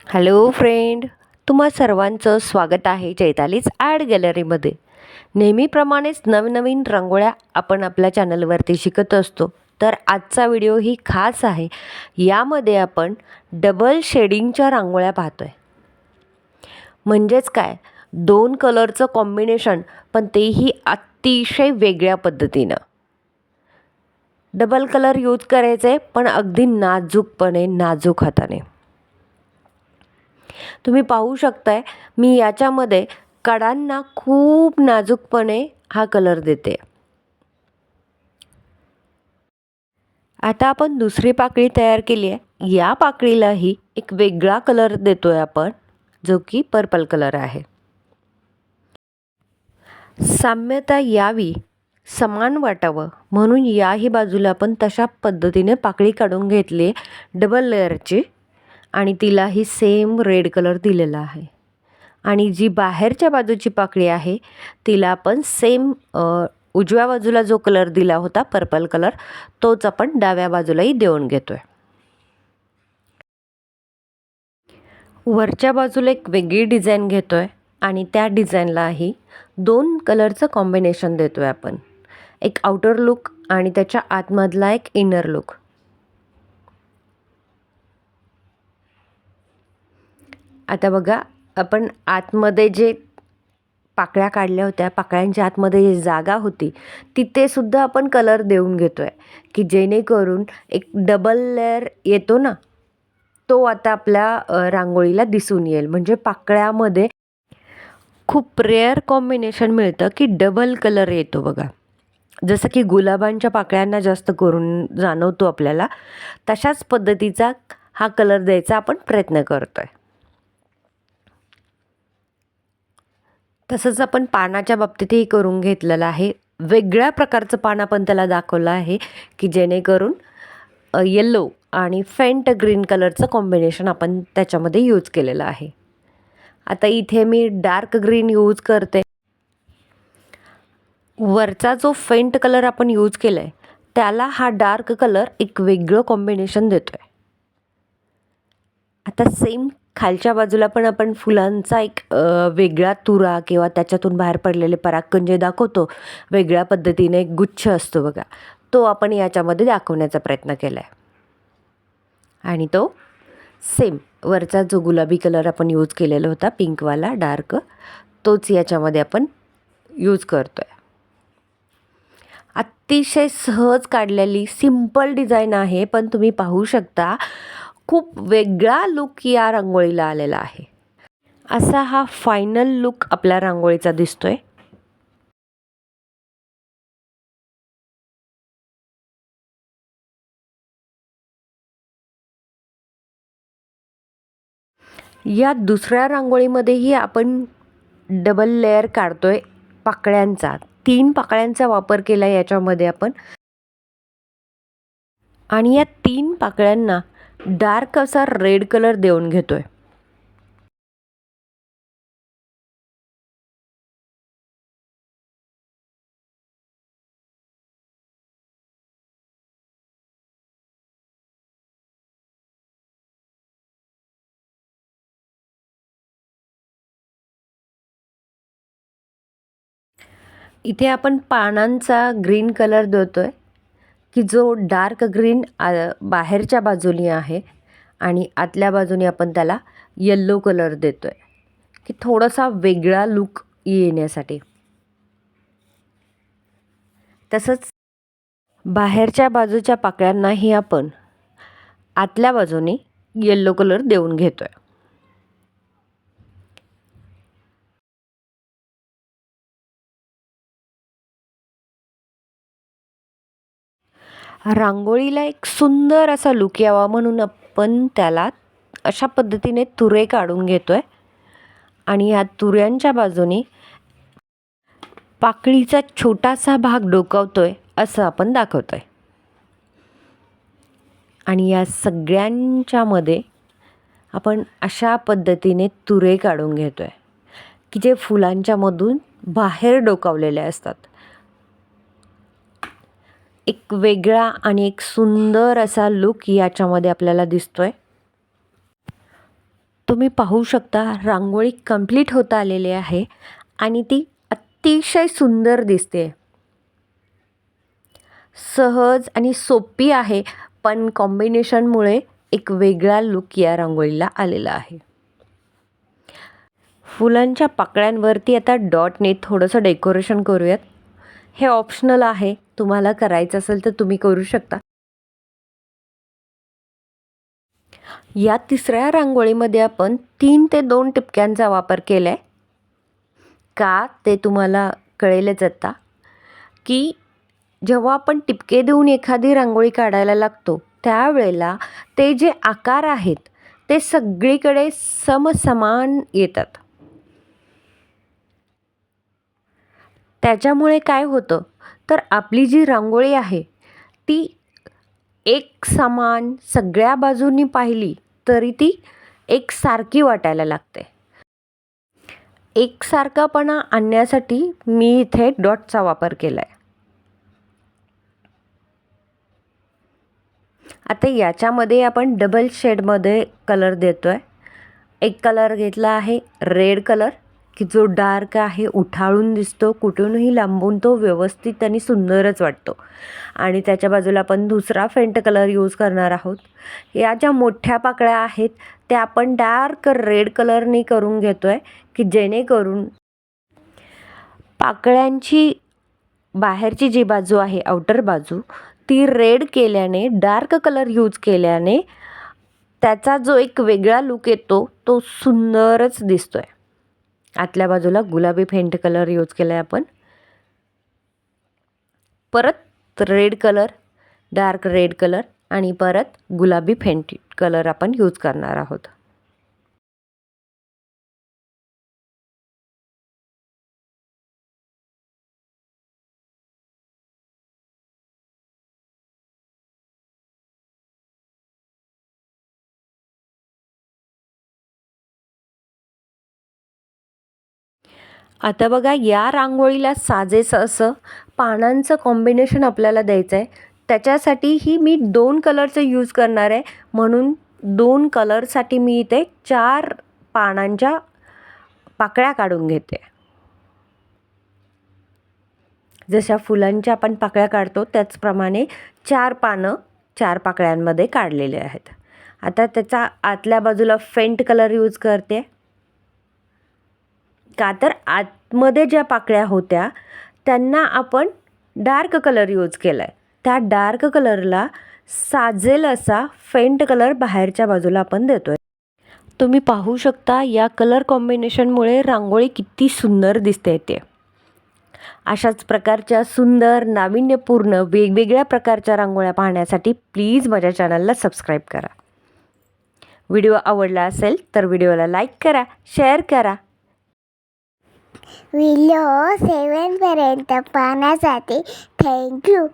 Hello friend, तुम्हा सर्वांचं स्वागत आहे चैतालीच आर्ट गॅलरीमध्ये. नेहमीप्रमाणेच नवनवीन रांगोळ्या आपण आपल्या चॅनलवरती शिकत असतो. तर आजचा व्हिडिओ ही खास आहे. यामध्ये आपण डबल शेडिंगच्या रांगोळ्या पाहतोय. म्हणजेच काय, दोन कलरचं कॉम्बिनेशन, पण तेही अतिशय वेगळ्या पद्धतीनं. डबल कलर यूज करायचे, पण अगदी नाजूकपणे, नाजूक हाताने. तुम्ही पाहू शकताय, मी याच्यामध्ये कडांना खूप नाजूकपणे हा कलर देते. आता आपण दुसरी पाकळी तयार केली आहे. या पाकळीलाही एक वेगळा कलर देतोय आपण, जो की पर्पल कलर आहे. साम्यता यावी, समान वाटावं म्हणून याही बाजूला आपण तशा पद्धतीने पाकळी काढून घेतली डबल लेअरची, आणि तिलाही सेम रेड कलर दिलेला आहे. आणि जी बाहेरच्या बाजूची पाकळी आहे तिला आपण सेम उजव्या बाजूला जो कलर दिला होता पर्पल कलर, तोच आपण डाव्या बाजूलाही देऊन घेतोय. वरच्या बाजूला एक वेगळी डिझाईन घेतोय आणि त्या डिझाईनलाही दोन कलरचं कॉम्बिनेशन देतोय आपण. एक आउटर लुक आणि त्याच्या आतमधला एक इनर लुक. आता बघा, आपण आतमध्ये जे पाकळ्या काढल्या होत्या, पाकळ्यांच्या आतमध्ये जी जागा होती तिथे सुद्धा आपण कलर देऊन घेतोय, की जेणेकरून एक डबल लेअर येतो ना, तो आता आपल्या रांगोळीला दिसून येईल. म्हणजे पाकळ्यामध्ये खूप रेअर कॉम्बिनेशन मिळतं की डबल कलर येतो बघा. जसं की गुलाबांच्या पाकळ्यांना जास्त करून जाणवतो आपल्याला, तशाच पद्धतीचा हा कलर द्यायचा आपण प्रयत्न करतोय. तसंच आपण पानाच्या बाबतीतही करून घेतलेलं आहे. वेगळ्या प्रकारचं पान आपण त्याला दाखवलं आहे, की जेणेकरून येल्लो आणि फेंट ग्रीन कलरचं कॉम्बिनेशन आपण त्याच्यामध्ये यूज केलेलं आहे. आता इथे मी डार्क ग्रीन यूज करते. वरचा जो फेंट कलर आपण यूज केला आहे त्याला हा डार्क कलर एक वेगळं कॉम्बिनेशन देतोय. आता सेम खालच्या बाजूला पण आपण फुलांचा एक वेगळा तुरा किंवा त्याच्यातून बाहेर पडलेले परागकण दाखवतो, वेगळ्या पद्धतीने एक गुच्छ असतो बघा, तो आपण याच्यामध्ये दाखवण्याचा प्रयत्न केला आहे. आणि तो सेम वरचा जो गुलाबी कलर आपण यूज केलेला होता पिंकवाला डार्क, तोच याच्यामध्ये आपण यूज करतोय. अतिशय सहज काढलेली सिंपल डिझाईन आहे, पण तुम्ही पाहू शकता खूप वेगळा लुक या रांगोळीला आलेला आहे. असा हा फायनल लुक आपल्या रांगोळीचा दिसतोय. या दुसऱ्या रांगोळीमध्येही आपण डबल लेअर काढतोय पाकळ्यांचा. 3 पाकळ्यांचा वापर केला याच्यामध्ये आपण, आणि या 3 पाकळ्यांना डार्क असा रेड कलर देऊन घेतोय. इथे आपण पानांचा ग्रीन कलर देतोय, की जो डार्क ग्रीन बाहेरच्या बाजूनी आहे आणि आतल्या बाजूने आपण त्याला येल्लो कलर देतोय, की थोडासा वेगळा लुक येण्यासाठी. तसंच बाहेरच्या बाजूच्या पाकळ्यांनाही आपण आतल्या बाजूने येल्लो कलर देऊन घेतोय. रांगोळीला एक सुंदर असा लुक यावा म्हणून आपण त्याला अशा पद्धतीने तुरे काढून घेतोय आणि या तुऱ्यांच्या बाजूने पाकळीचा छोटासा भाग डोकावतोय असं आपण दाखवतोय. आणि या सगळ्यांच्या मध्ये आपण अशा पद्धतीने तुरे काढून घेतोय, की जे फुलांच्या मधून बाहेर डोकावलेले असतात. एक वेगळा आणि एक सुंदर असा लुक याच्यामध्ये आपल्याला दिसतोय. तुम्ही पाहू शकता रांगोळी कंप्लीट होत आलेली आहे आणि ती अतिशय सुंदर दिसते. सहज आणि सोपी आहे, पण कॉम्बिनेशनमुळे एक वेगळा लुक या रांगोळीला आलेला आहे. फुलांच्या पाकळ्यांवरती आता डॉटने थोडंसं डेकोरेशन करूयात. हे ऑप्शनल आहे, तुम्हाला करायचं असेल तर तुम्ही करू शकता. या तिसऱ्या रांगोळीमध्ये आपण 3 ते 2 टिपक्यांचा वापर केला आहे. का ते तुम्हाला कळेलच आता, की जेव्हा आपण टिपके देऊन एखादी रांगोळी काढायला लागतो त्यावेळेला ते जे आकार आहेत ते सगळीकडे समसमान येतात. त्याच्यामुळे काय होतं तर आपली जी रांगोळी आहे ती एक समान सगळ्या बाजूंनी पाहिली तरी ती एकसारखी वाटायला लागते. एकसारखापणा आणण्यासाठी मी इथे डॉटचा वापर केला आहे. आता याच्यामध्ये आपण डबल शेडमध्ये कलर देतो आहे. एक कलर घेतला आहे रेड कलर, की जो डार्क आहे, उठाळून दिसतो, कुठूनही लांबून तो व्यवस्थित आणि सुंदरच वाटतो. आणि त्याच्या बाजूला आपण दुसरा फेंट कलर यूज करणार आहोत. या ज्या मोठ्या पाकळ्या आहेत त्या आपण डार्क रेड कलरने करून घेतो आहे, की जेणेकरून पाकळ्यांची बाहेरची जी बाजू आहे आउटर बाजू ती रेड केल्याने, डार्क कलर यूज केल्याने त्याचा जो एक वेगळा लुक येतो तो सुंदरच दिसतोय. आतल्या बाजूला गुलाबी फेंट कलर यूज केला आहे आपण. परत red colour, dark red colour आणि परत गुलाबी फेंट कलर आपण यूज करणार आहोत. आता बघा या रांगोळीला साजेसं असं पानांचं कॉम्बिनेशन आपल्याला द्यायचं आहे. त्याच्यासाठीही मी 2 कलरचं यूज करणार आहे, म्हणून 2 कलरसाठी मी इथे 4 पानांच्या पाकळ्या काढून घेते. जशा फुलांच्या आपण पाकळ्या काढतो त्याचप्रमाणे 4 पानं 4 पाकळ्यांमध्ये काढलेले आहेत. आता त्याचा आतल्या बाजूला फेंट कलर यूज करते. का तर आतमध्ये ज्या पाकळ्या होत्या त्यांना आपण डार्क कलर यूज केला आहे. त्या डार्क कलरला साजेल असा फेंट कलर बाहेरच्या बाजूला आपण देतो आहे. तुम्ही पाहू शकता या कलर कॉम्बिनेशनमुळे रांगोळी किती सुंदर दिसते ते. अशाच प्रकारच्या सुंदर नाविन्यपूर्ण वेगवेगळ्या प्रकारच्या रांगोळ्या पाहण्यासाठी प्लीज माझ्या चॅनलला सबस्क्राईब करा. व्हिडिओ आवडला असेल तर व्हिडिओला लाईक करा, शेअर करा. व्हिडिओ 7 पर्यंत पाहण्यासाठी थँक्यू.